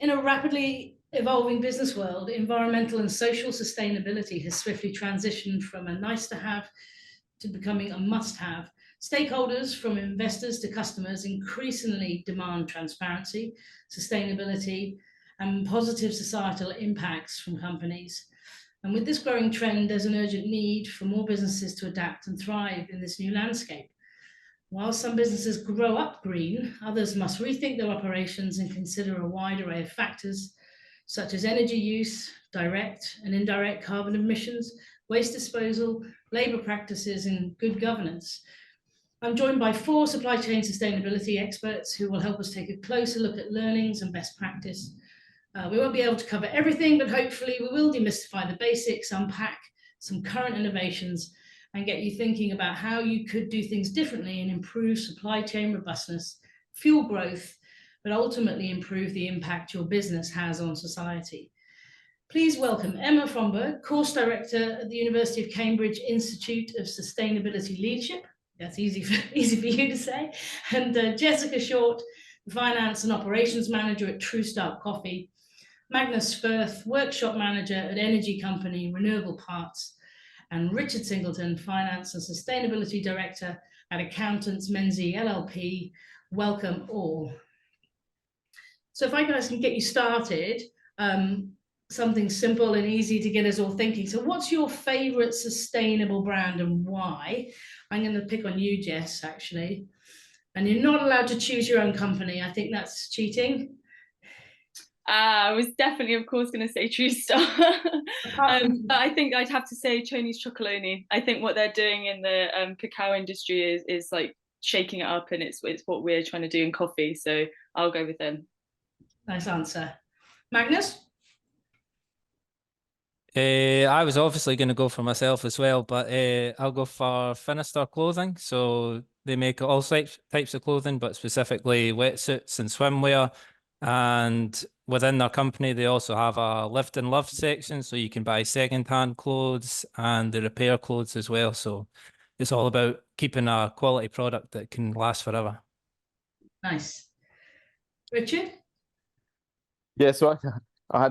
In a rapidly evolving business world, environmental and social sustainability has swiftly transitioned from a nice to have to becoming a must have. Stakeholders, from investors to customers, increasingly demand transparency, sustainability, and positive societal impacts from companies. And with this growing trend, there's an urgent need for more businesses to adapt and thrive in this new landscape. While some businesses grow up green, others must rethink their operations and consider a wide array of factors, such as energy use, direct and indirect carbon emissions, waste disposal, labour practices, and good governance. I'm joined by 4 supply chain sustainability experts who will help us take a closer look at learnings and best practice. We won't be able to cover everything, but hopefully we will demystify the basics, unpack some current innovations, and get you thinking about how you could do things differently and improve supply chain robustness, fuel growth, but ultimately improve the impact your business has on society. Please welcome Emma Fromberg, Course Director at the University of Cambridge Institute of Sustainability Leadership. That's easy for you to say. And Jessica Short, Finance and Operations Manager at True Start Coffee. Magnus Firth, Workshop Manager at energy company Renewable Parts. And Richard Singleton, Finance and Sustainability Director at Accountants Menzies LLP. Welcome all. So if I guys can get you started, something simple and easy to get us all thinking. So what's your favorite sustainable brand and why? I'm going to pick on you, Jess, actually. And you're not allowed to choose your own company. I think that's cheating. I was definitely, of course, going to say True Star. But I think I'd have to say Tony's Chocolonely. I think what they're doing in the cacao industry is like shaking it up, and it's what we're trying to do in coffee. So I'll go with them. Nice answer. Magnus? I was obviously going to go for myself as well, but I'll go for Finister Clothing. So they make all types of clothing, but specifically wetsuits and swimwear. And within their company, they also have a Lived and Loved section, so you can buy second-hand clothes and the repair clothes as well. So it's all about keeping a quality product that can last forever. Nice. Richard? Yeah, so I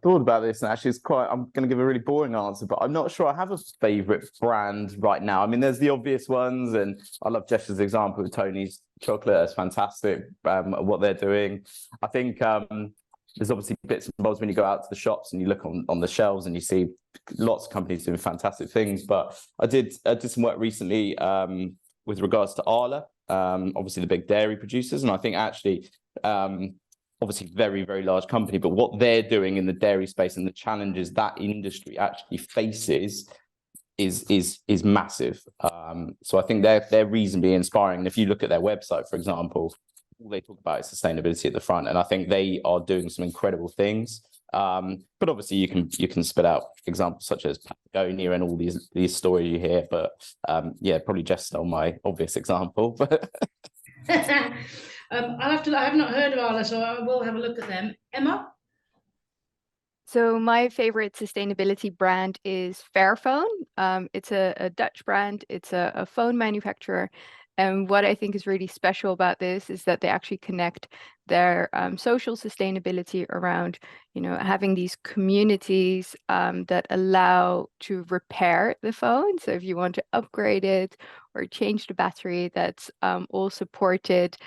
thought about this, and actually I'm going to give a really boring answer, but I'm not sure I have a favorite brand right now. I mean, there's the obvious ones, and I love Jess's example with Tony's Chocolate. It's fantastic what they're doing. I think there's obviously bits and bobs when you go out to the shops and you look on the shelves and you see lots of companies doing fantastic things. But I did some work recently with regards to Arla, obviously the big dairy producers, and I think actually obviously very, very large company, but what they're doing in the dairy space and the challenges that industry actually faces is massive. So I think they're reasonably inspiring. And if you look at their website, for example, all they talk about is sustainability at the front, and I think they are doing some incredible things. But obviously you can spit out examples such as Patagonia and all these stories you hear. But yeah, probably just on my obvious example. I have not heard of Arla, so I will have a look at them. Emma? So my favorite sustainability brand is Fairphone. It's a Dutch brand. It's a phone manufacturer. And what I think is really special about this is that they actually connect their social sustainability around, having these communities that allow to repair the phone. So if you want to upgrade it or change the battery, that's all supported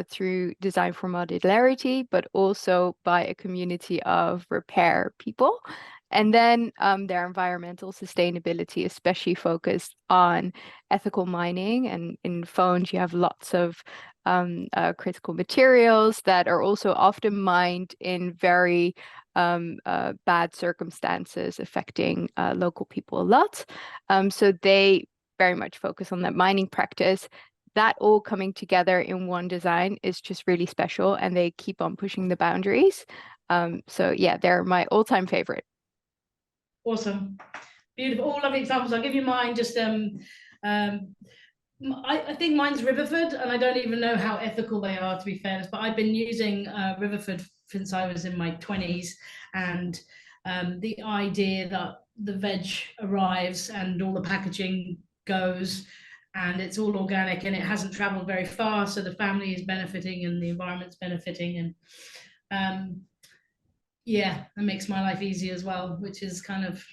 through design for modularity, but also by a community of repair people. And then their environmental sustainability, especially focused on ethical mining. And in phones, you have lots of critical materials that are also often mined in very bad circumstances, affecting local people a lot. So they very much focus on that mining practice. That all coming together in one design is just really special, and they keep on pushing the boundaries. So yeah, they're my all-time favorite. Awesome. Beautiful. All lovely examples. I'll give you mine. Just I think mine's Riverford, and I don't even know how ethical they are, to be fair, but I've been using Riverford since I was in my 20s, and the idea that the veg arrives and all the packaging goes and it's all organic and it hasn't traveled very far, so the family is benefiting and the environment's benefiting. And Yeah, that makes my life easy as well, which is kind of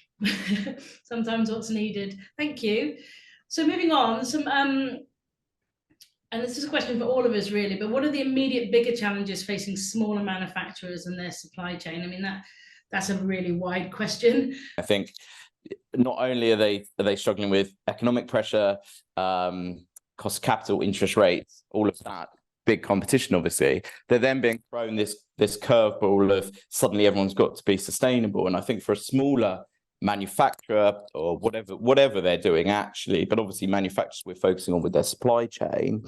sometimes what's needed. Thank you. So moving on, and this is a question for all of us really, but what are the immediate bigger challenges facing smaller manufacturers and their supply chain? I mean, that's a really wide question. I think not only are they struggling with economic pressure, cost of capital, interest rates, all of that, big competition, obviously, they're then being thrown this curveball of suddenly everyone's got to be sustainable. And I think for a smaller manufacturer or whatever they're doing actually, but obviously manufacturers we're focusing on with their supply chain,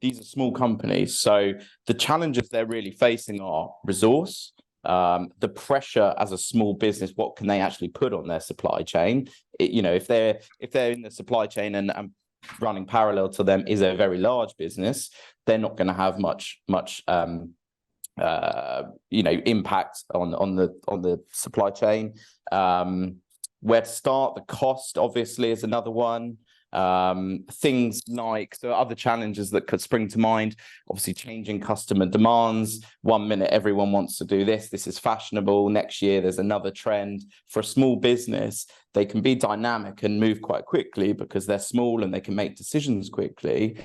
these are small companies. So the challenges they're really facing are resource, the pressure as a small business, what can they actually put on their supply chain? If they're in the supply chain and running parallel to them is a very large business, they're not going to have much impact on the supply chain. Where to start? The cost obviously is another one. Things like, so other challenges that could spring to mind, obviously changing customer demands. 1 minute everyone wants to do this is fashionable, next year there's another trend. For a small business, they can be dynamic and move quite quickly because they're small and they can make decisions quickly,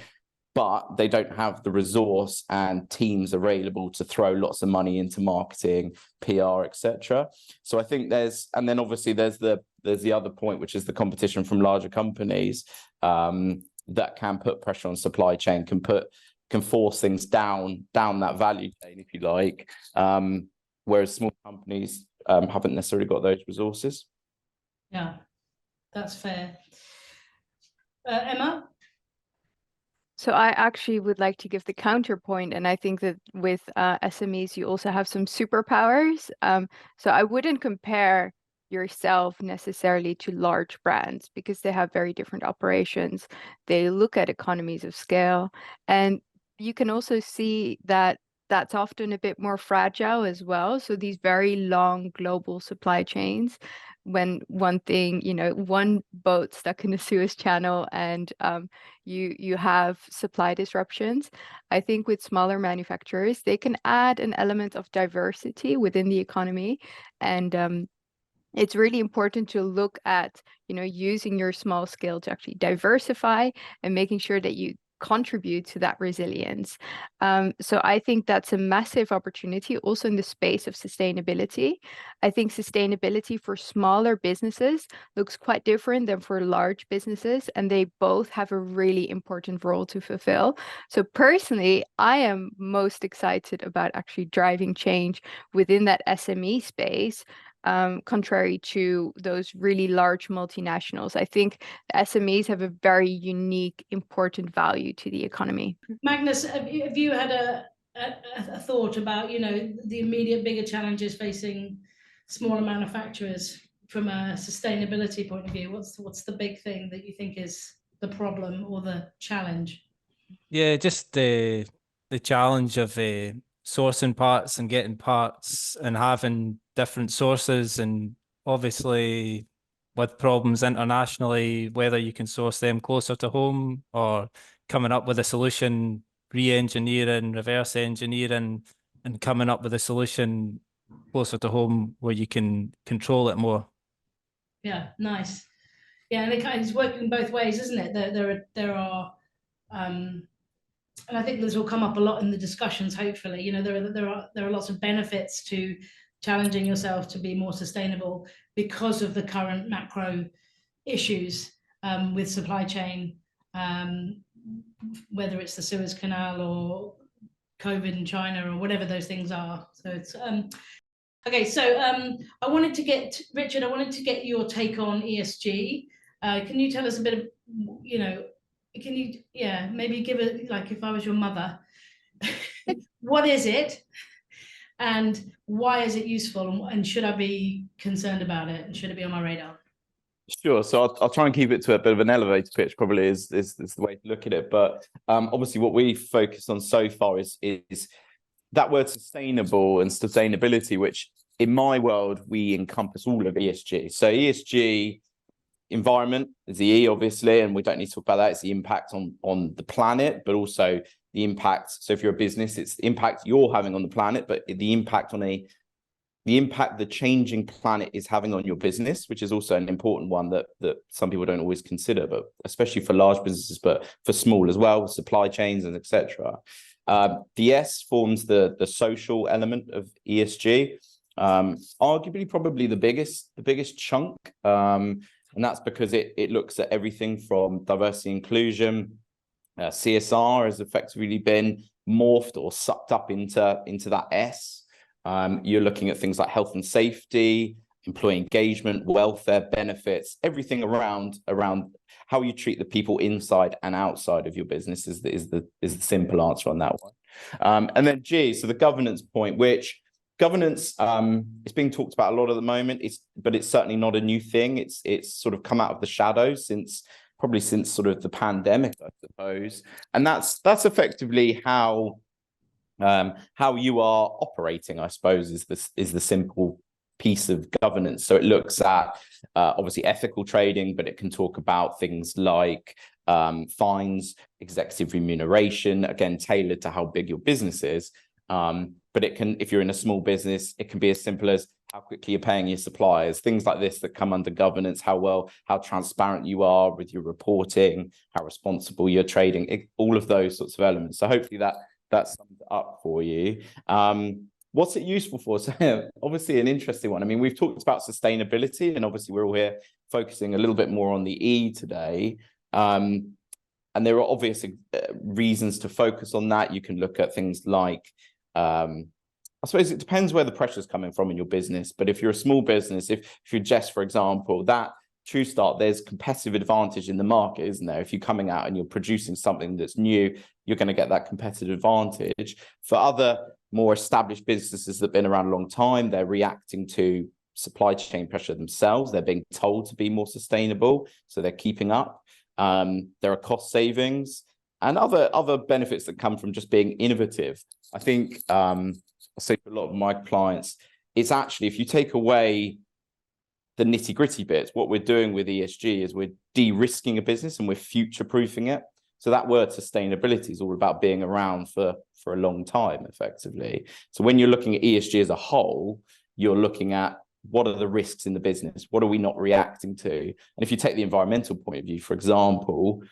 but they don't have the resource and teams available to throw lots of money into marketing, PR, etc. So I think there's the other point, which is the competition from larger companies that can put pressure on supply chain, can force things down that value chain, if you like, whereas small companies haven't necessarily got those resources. Yeah, that's fair. Emma? So I actually would like to give the counterpoint, and I think that with SMEs, you also have some superpowers. So I wouldn't compare yourself necessarily to large brands because they have very different operations. They look at economies of scale, and you can also see that that's often a bit more fragile as well. So these very long global supply chains, when one boat stuck in the Suez Channel and you have supply disruptions. I think with smaller manufacturers, they can add an element of diversity within the economy. And it's really important to look at, using your small scale to actually diversify and making sure that you contribute to that resilience. So I think that's a massive opportunity also in the space of sustainability. I think sustainability for smaller businesses looks quite different than for large businesses, and they both have a really important role to fulfill. So personally, I am most excited about actually driving change within that SME space. Contrary to those really large multinationals. I think the SMEs have a very unique, important value to the economy. Magnus, have you had a thought about, the immediate bigger challenges facing smaller manufacturers from a sustainability point of view? What's the big thing that you think is the problem or the challenge? Yeah, just the challenge of sourcing parts and getting parts and having different sources, and obviously with problems internationally, whether you can source them closer to home or coming up with a solution, re-engineering, reverse engineering, and coming up with a solution closer to home where you can control it more. Yeah, nice. Yeah, and it's working both ways, isn't it? There are and I think this will come up a lot in the discussions, hopefully. There are lots of benefits to challenging yourself to be more sustainable because of the current macro issues with supply chain, whether it's the Suez Canal or COVID in China or whatever those things are. So it's okay. So Richard, I wanted to get your take on ESG. Can you tell us a bit of, can you, maybe give it, like if I was your mother, what is it and why is it useful, and should I be concerned about it, and should it be on my radar? Sure. So I'll try and keep it to a bit of an elevator pitch, probably is the way to look at it. But obviously what we focused on so far is that word sustainable and sustainability, which in my world, we encompass all of ESG. So ESG, environment is the E, obviously, and we don't need to talk about that. It's the impact on the planet, but also the impact. So if you're a business, it's the impact you're having on the planet, but the impact on a the impact the changing planet is having on your business, which is also an important one that some people don't always consider, but especially for large businesses, but for small as well, supply chains and etc. The S forms the social element of ESG, arguably probably the biggest chunk, and that's because it looks at everything from diversity inclusion. CSR has effectively been morphed or sucked up into that S. You're looking at things like health and safety, employee engagement, welfare benefits, everything around how you treat the people inside and outside of your business is the simple answer on that one. And then G, so the governance point, which governance is being talked about a lot at the moment. But it's certainly not a new thing. It's sort of come out of the shadows since sort of the pandemic, I suppose. And that's effectively how you are operating, I suppose, is the simple piece of governance. So it looks at obviously ethical trading, but it can talk about things like fines, executive remuneration, again tailored to how big your business is. But it can, if you're in a small business, it can be as simple as how quickly you're paying your suppliers, things like this that come under governance, how transparent you are with your reporting, how responsible you're trading, all of those sorts of elements. So hopefully that sums it up for you. What's it useful for? So obviously an interesting one. I mean, we've talked about sustainability, and obviously we're all here focusing a little bit more on the E today. And there are obvious reasons to focus on that. You can look at things like, I suppose it depends where the pressure is coming from in your business. But if you're a small business, if you're Jess, for example, that True Start, there's competitive advantage in the market, isn't there? If you're coming out and you're producing something that's new, you're going to get that competitive advantage. For other more established businesses that have been around a long time, they're reacting to supply chain pressure themselves. They're being told to be more sustainable, so they're keeping up. There are cost savings and other benefits that come from just being innovative. I think I say to a lot of my clients, it's actually, if you take away the nitty-gritty bits, what we're doing with ESG is we're de-risking a business and we're future-proofing it. So that word sustainability is all about being around for a long time, effectively. So when you're looking at ESG as a whole, you're looking at what are the risks in the business? What are we not reacting to? And if you take the environmental point of view, for example,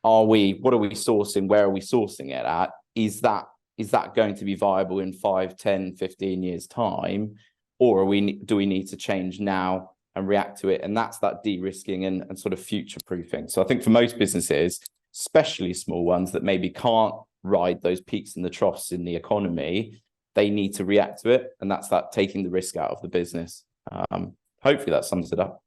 what are we sourcing? Where are we sourcing it at? Is that going to be viable in 5, 10, 15 years time? Or do we need to change now and react to it? And that's that de-risking and sort of future-proofing. So I think for most businesses, especially small ones that maybe can't ride those peaks and the troughs in the economy, they need to react to it. And that's that taking the risk out of the business. Hopefully that sums it up.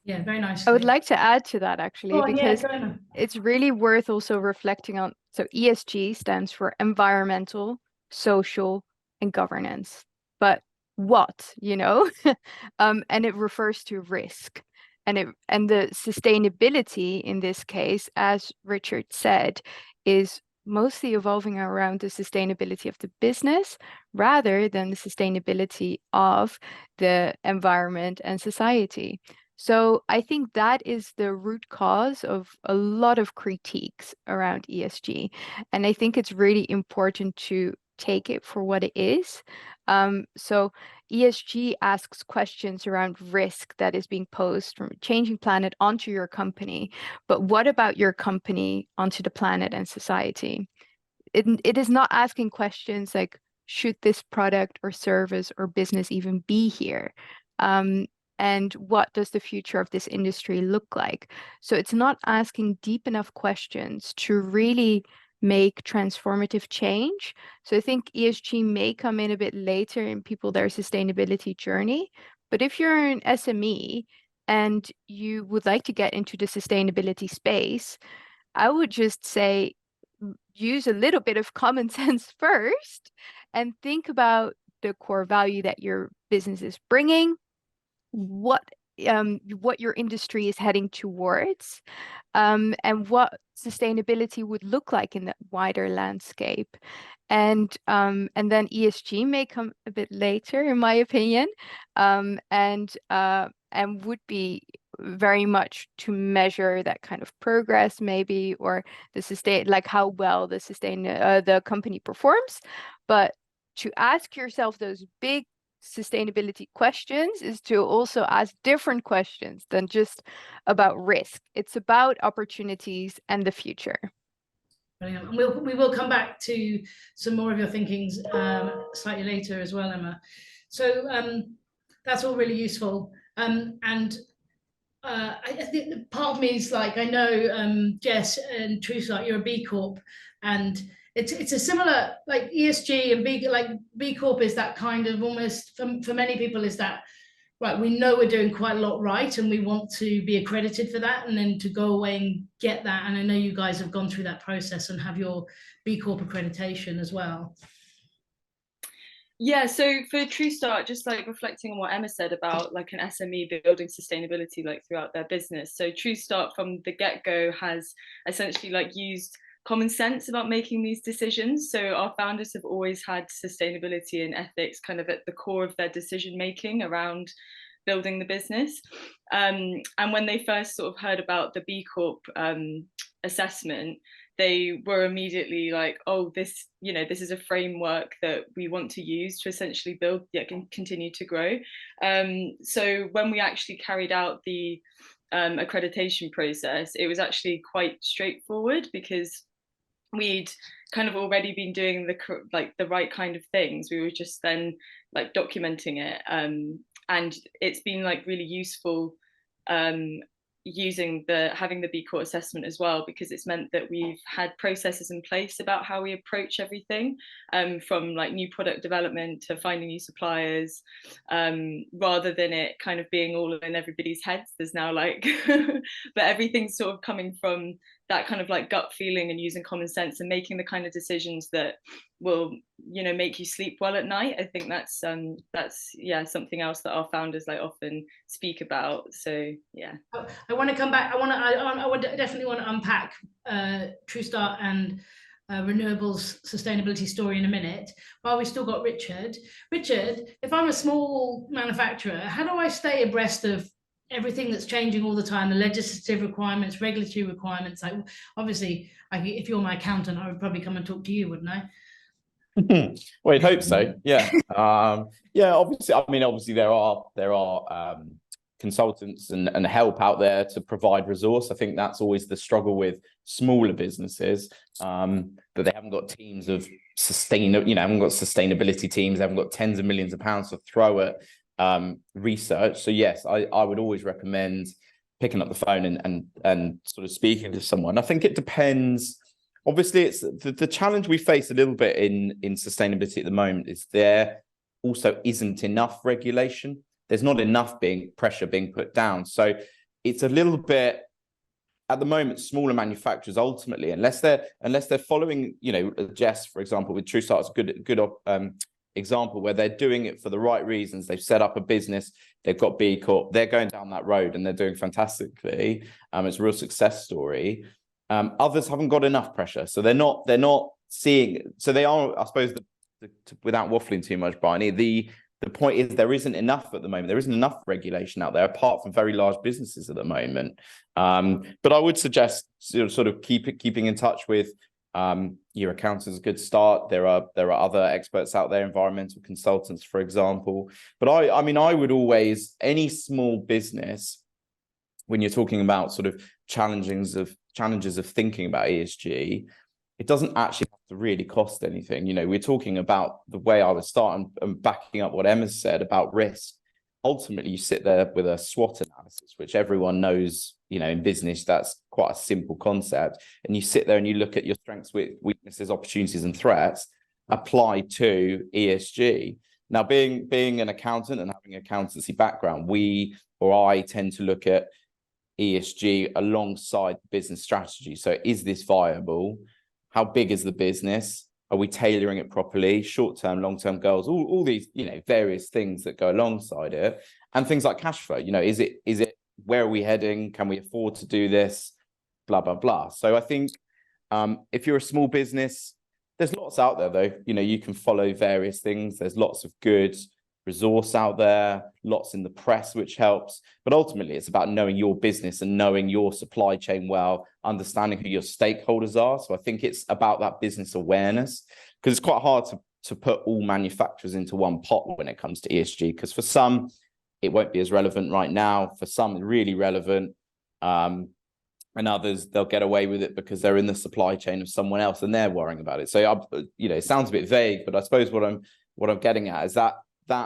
Yeah, very nice. I would like to add to that actually, because yeah, it's really worth also reflecting on. So ESG stands for environmental, social, and governance. But what, and it refers to risk. And the sustainability in this case, as Richard said, is mostly evolving around the sustainability of the business rather than the sustainability of the environment and society. So I think that is the root cause of a lot of critiques around ESG. And I think it's really important to take it for what it is. So ESG asks questions around risk that is being posed from a changing planet onto your company. But what about your company onto the planet and society? It is not asking questions like, should this product or service or business even be here? And what does the future of this industry look like? So it's not asking deep enough questions to really make transformative change. So I think ESG may come in a bit later in their sustainability journey. But if you're an SME and you would like to get into the sustainability space, I would just say use a little bit of common sense first and think about the core value that your business is bringing, what your industry is heading towards, and what sustainability would look like in that wider landscape. And then ESG may come a bit later, in my opinion, and would be very much to measure that kind of progress, maybe, or like how well the company performs. But to ask yourself those big sustainability questions is to also ask different questions than just about risk. It's about opportunities and the future. Brilliant. And we will come back to some more of your thinkings slightly later as well, Emma. So that's all really useful. And I think part of me is like, I know Jess and Trusa, you're a B Corp, and it's a similar, like ESG and B Corp is that kind of almost for many people is that, right, we know we're doing quite a lot right and we want to be accredited for that, and then to go away and get that. And I know you guys have gone through that process and have your B Corp accreditation as well. Yeah, so for True Start, just like reflecting on what Emma said about like an SME building sustainability like throughout their business. So True Start from the get-go has essentially like used common sense about making these decisions. So our founders have always had sustainability and ethics kind of at the core of their decision making around building the business. And when they first sort of heard about the B Corp assessment, they were immediately like, oh, this is a framework that we want to use to essentially build, continue to grow. So when we actually carried out the accreditation process, it was actually quite straightforward because we'd kind of already been doing the right kind of things. We were just then like documenting it, and it's been like really useful having the B Corp assessment as well, because it's meant that we've had processes in place about how we approach everything, from like new product development to finding new suppliers, rather than it kind of being all in everybody's heads. There's now like but everything's sort of coming from that kind of like gut feeling and using common sense and making the kind of decisions that will make you sleep well at night. I think that's something else that our founders like often speak about. So yeah, I want to come back. I would definitely want to unpack True Start and renewables sustainability story in a minute, while we still got Richard. Richard, if I'm a small manufacturer, how do I stay abreast of everything that's changing all the time, the legislative requirements, regulatory requirements? Like, obviously, if you're my accountant, I would probably come and talk to you, wouldn't I? Well, I'd hope so. Yeah. Obviously there are consultants and help out there to provide resource. I think that's always the struggle with smaller businesses, that they haven't got teams of haven't got sustainability teams, they haven't got tens of millions of pounds to throw at research. So yes, I would always recommend picking up the phone and sort of speaking to someone. I think it depends. Obviously, it's the challenge we face a little bit in sustainability at the moment is there also isn't enough regulation. There's not enough pressure being put down. So it's a little bit, at the moment, smaller manufacturers ultimately, unless they're following, Jess, for example, with True Start, is a good example where they're doing it for the right reasons. They've set up a business, they've got B Corp, they're going down that road and they're doing fantastically. It's a real success story. Others haven't got enough pressure, so they're not seeing. So they are, I suppose, without waffling too much, Barney, the point is there isn't enough at the moment. There isn't enough regulation out there, apart from very large businesses at the moment. But I would suggest sort of keeping in touch with your accountants is a good start. There are other experts out there, environmental consultants, for example. But I would always, any small business, when you're talking about sort of challenges of thinking about ESG, it doesn't actually have to really cost anything. We're talking about the way I would start and backing up what Emma said about risk. Ultimately, you sit there with a SWOT analysis, which everyone knows, in business, that's quite a simple concept. And you sit there and you look at your strengths, weaknesses, opportunities, and threats, apply to ESG. Now, being an accountant and having an accountancy background, I tend to look at ESG alongside business strategy. So is this viable? How big is the business? Are we tailoring it properly? Short-term, long-term goals, all these, various things that go alongside it. And things like cash flow, is it where are we heading? Can we afford to do this? Blah, blah, blah. So I think if you're a small business, there's lots out there though. You can follow various things. There's lots of good resource out there, lots in the press, which helps. But ultimately, it's about knowing your business and knowing your supply chain well, understanding who your stakeholders are. So I think it's about that business awareness, because it's quite hard to put all manufacturers into one pot when it comes to ESG, because for some, it won't be as relevant right now. For some, really relevant. And others, they'll get away with it because they're in the supply chain of someone else and they're worrying about it. So, it sounds a bit vague, but I suppose what I'm getting at is that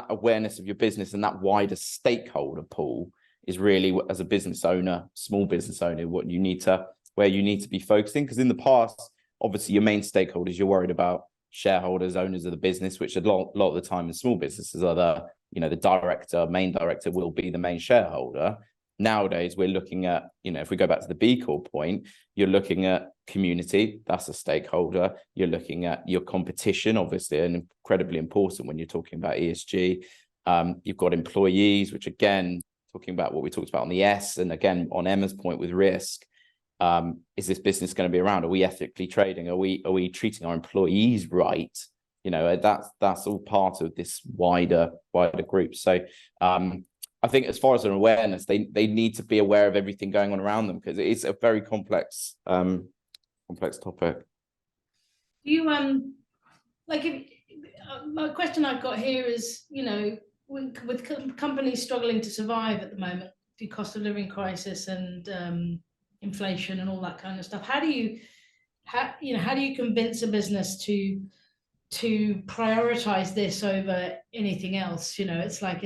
awareness of your business and that wider stakeholder pool is really, as a business owner, small business owner, where you need to be focusing. Because in the past, obviously, your main stakeholders, you're worried about shareholders, owners of the business, which a lot of the time in small businesses are the main director will be the main shareholder. Nowadays, we're looking at, if we go back to the B Corp point, you're looking at community, that's a stakeholder. You're looking at your competition, obviously, and incredibly important when you're talking about ESG. You've got employees, which again, talking about what we talked about on the S, and again, on Emma's point with risk, is this business going to be around? Are we ethically trading? Are we treating our employees right? That's all part of this wider group. So, I think as far as an awareness, they need to be aware of everything going on around them, because it's a very complex topic. You my question I've got here is, with companies struggling to survive at the moment, the cost of living crisis and inflation and all that kind of stuff, how do you convince a business to prioritize this over anything else? It's like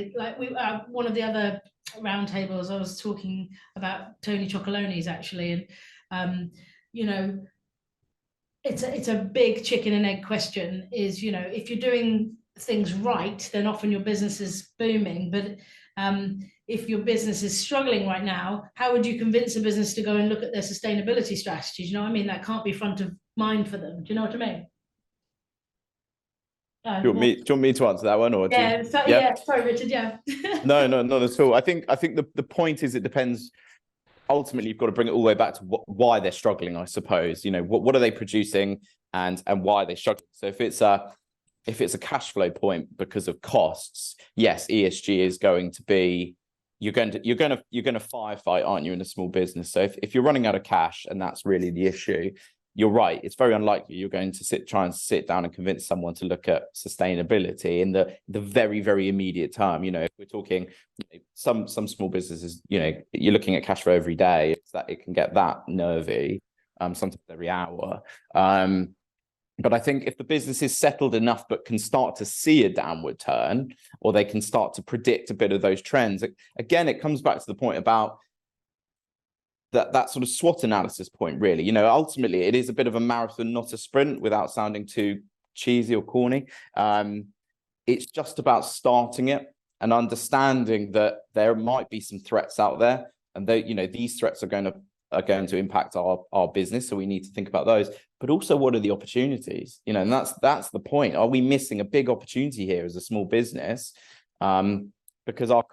one of the other roundtables I was talking about Tony Chocolonini's actually, and it's a big chicken and egg question. Is if you're doing things right, then often your business is booming, but if your business is struggling right now, how would you convince a business to go and look at their sustainability strategies? You know what I mean? That can't be front of mind for them. Do you know what I mean? Do you want me to answer that one, or sorry, Richard. Yeah. No, not at all. I think the point is, it depends. Ultimately, you've got to bring it all the way back to why they're struggling, I suppose. What are they producing and why are they struggling? So if it's a cash flow point because of costs, yes, ESG is going to be, you're going to firefight, aren't you, in a small business? So if you're running out of cash and that's really the issue, you're right. It's very unlikely you're going to try and sit down and convince someone to look at sustainability in the very, very immediate term. If we're talking some small businesses, you're looking at cash flow every day. It's that it can get that nervy, sometimes every hour. But I think if the business is settled enough, but can start to see a downward turn, or they can start to predict a bit of those trends, again, it comes back to the point about that sort of SWOT analysis point, really. Ultimately, it is a bit of a marathon, not a sprint, without sounding too cheesy or corny. It's just about starting it and understanding that there might be some threats out there, and these threats are going to impact our business, so we need to think about those. But also, what are the opportunities? And that's the point. Are we missing a big opportunity here as a small business? Because our